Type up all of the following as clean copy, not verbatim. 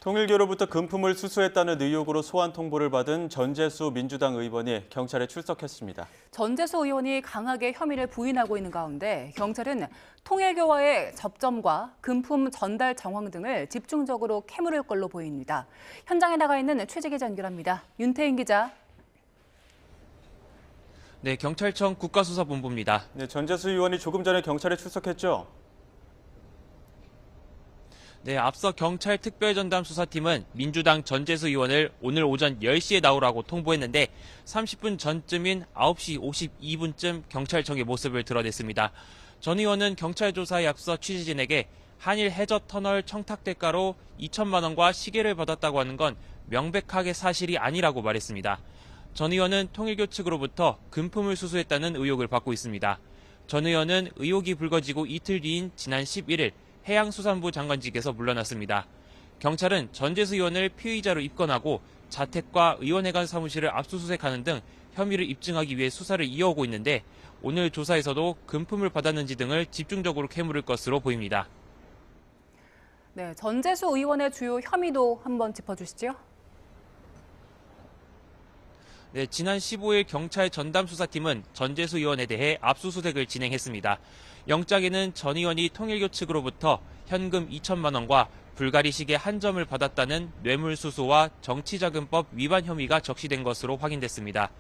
통일교로부터 금품을 수수했다는 의혹으로 소환 통보를 받은 전재수 민주당 의원이 경찰에 출석했습니다. 전재수 의원이 강하게 혐의를 부인하고 있는 가운데 경찰은 통일교와의 접점과 금품 전달 정황 등을 집중적으로 캐물을 걸로 보입니다. 현장에 나가 있는 최재 기자 연결합니다. 윤태인 기자. 네, 경찰청 국가수사본부입니다. 네, 전재수 의원이 조금 전에 경찰에 출석했죠? 네, 앞서 경찰 특별전담 수사팀은 민주당 전재수 의원을 오늘 오전 10시에 나오라고 통보했는데 30분 전쯤인 9시 52분쯤 경찰청의 모습을 드러냈습니다. 전 의원은 경찰 조사에 앞서 취재진에게 한일 해저 터널 청탁 대가로 2천만 원과 시계를 받았다고 하는 건 명백하게 사실이 아니라고 말했습니다. 전 의원은 통일교 측으로부터 금품을 수수했다는 의혹을 받고 있습니다. 전 의원은 의혹이 불거지고 이틀 뒤인 지난 11일 해양수산부 장관직에서 물러났습니다. 경찰은 전재수 의원을 피의자로 입건하고 자택과 의원회관 사무실을 압수수색하는 등 혐의를 입증하기 위해 수사를 이어오고 있는데 오늘 조사에서도 금품을 받았는지 등을 집중적으로 캐물을 것으로 보입니다. 네, 전재수 의원의 주요 혐의도 한번 짚어주시죠. 네, 지난 15일 경찰 전담수사팀은 전재수 의원에 대해 압수수색을 진행했습니다. 영장에는 전 의원이 통일교 측으로부터 현금 2천만 원과 불가리 시계 한 점을 받았다는 뇌물수수와 정치자금법 위반 혐의가 적시된 것으로 확인됐습니다.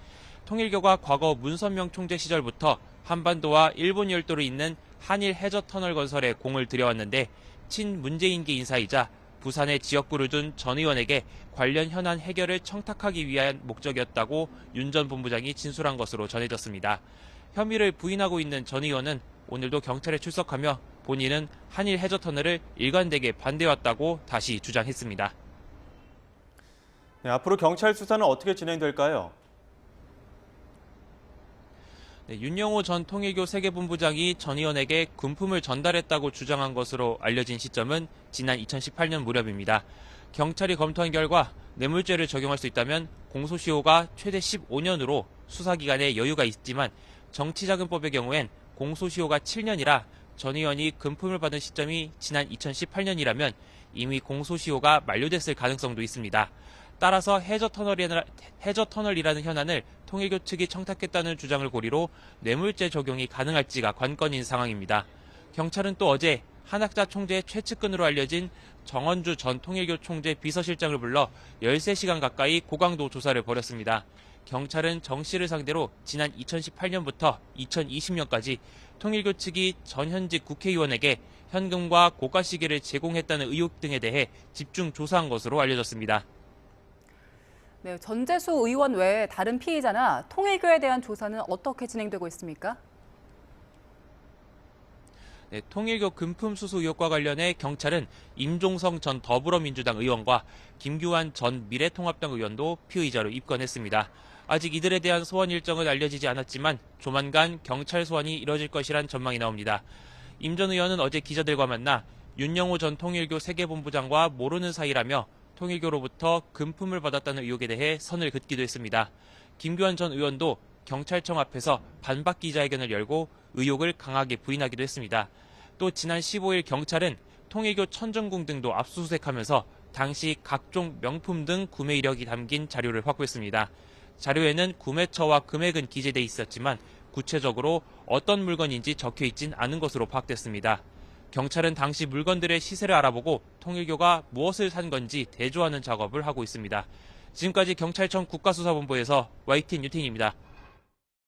통일교가 과거 문선명 총재 시절부터 한반도와 일본 열도를 잇는 한일 해저터널 건설에 공을 들여왔는데 친문재인계 인사이자 부산에 지역구를 둔 전 의원에게 관련 현안 해결을 청탁하기 위한 목적이었다고 윤 전 본부장이 진술한 것으로 전해졌습니다. 혐의를 부인하고 있는 전 의원은 오늘도 경찰에 출석하며 본인은 한일 해저터널을 일관되게 반대해왔다고 다시 주장했습니다. 네, 앞으로 경찰 수사는 어떻게 진행될까요? 네, 윤영호 전 통일교 세계본부장이 전 의원에게 금품을 전달했다고 주장한 것으로 알려진 시점은 지난 2018년 무렵입니다. 경찰이 검토한 결과 뇌물죄를 적용할 수 있다면 공소시효가 최대 15년으로 수사기간에 여유가 있지만 정치자금법의 경우엔 공소시효가 7년이라 전 의원이 금품을 받은 시점이 지난 2018년이라면 이미 공소시효가 만료됐을 가능성도 있습니다. 따라서 해저터널이라는 현안을 통일교 측이 청탁했다는 주장을 고리로 뇌물죄 적용이 가능할지가 관건인 상황입니다. 경찰은 또 어제 한학자 총재의 최측근으로 알려진 정원주 전 통일교 총재 비서실장을 불러 13시간 가까이 고강도 조사를 벌였습니다. 경찰은 정 씨를 상대로 지난 2018년부터 2020년까지 통일교 측이 전현직 국회의원에게 현금과 고가 시계를 제공했다는 의혹 등에 대해 집중 조사한 것으로 알려졌습니다. 네, 전재수 의원 외에 다른 피의자나 통일교에 대한 조사는 어떻게 진행되고 있습니까? 네, 통일교 금품 수수 의혹과 관련해 경찰은 임종성 전 더불어민주당 의원과 김규환 전 미래통합당 의원도 피의자로 입건했습니다. 아직 이들에 대한 소환 일정은 알려지지 않았지만 조만간 경찰 소환이 이뤄질 것이란 전망이 나옵니다. 임 전 의원은 어제 기자들과 만나 윤영호 전 통일교 세계본부장과 모르는 사이라며 통일교로부터 금품을 받았다는 의혹에 대해 선을 긋기도 했습니다. 김규환 전 의원도 경찰청 앞에서 반박 기자회견을 열고 의혹을 강하게 부인하기도 했습니다. 또 지난 15일 경찰은 통일교 천정궁 등도 압수수색하면서 당시 각종 명품 등 구매 이력이 담긴 자료를 확보했습니다. 자료에는 구매처와 금액은 기재돼 있었지만 구체적으로 어떤 물건인지 적혀있진 않은 것으로 파악됐습니다. 경찰은 당시 물건들의 시세를 알아보고 통일교가 무엇을 산 건지 대조하는 작업을 하고 있습니다. 지금까지 경찰청 국가수사본부에서 YTN 유태인입니다.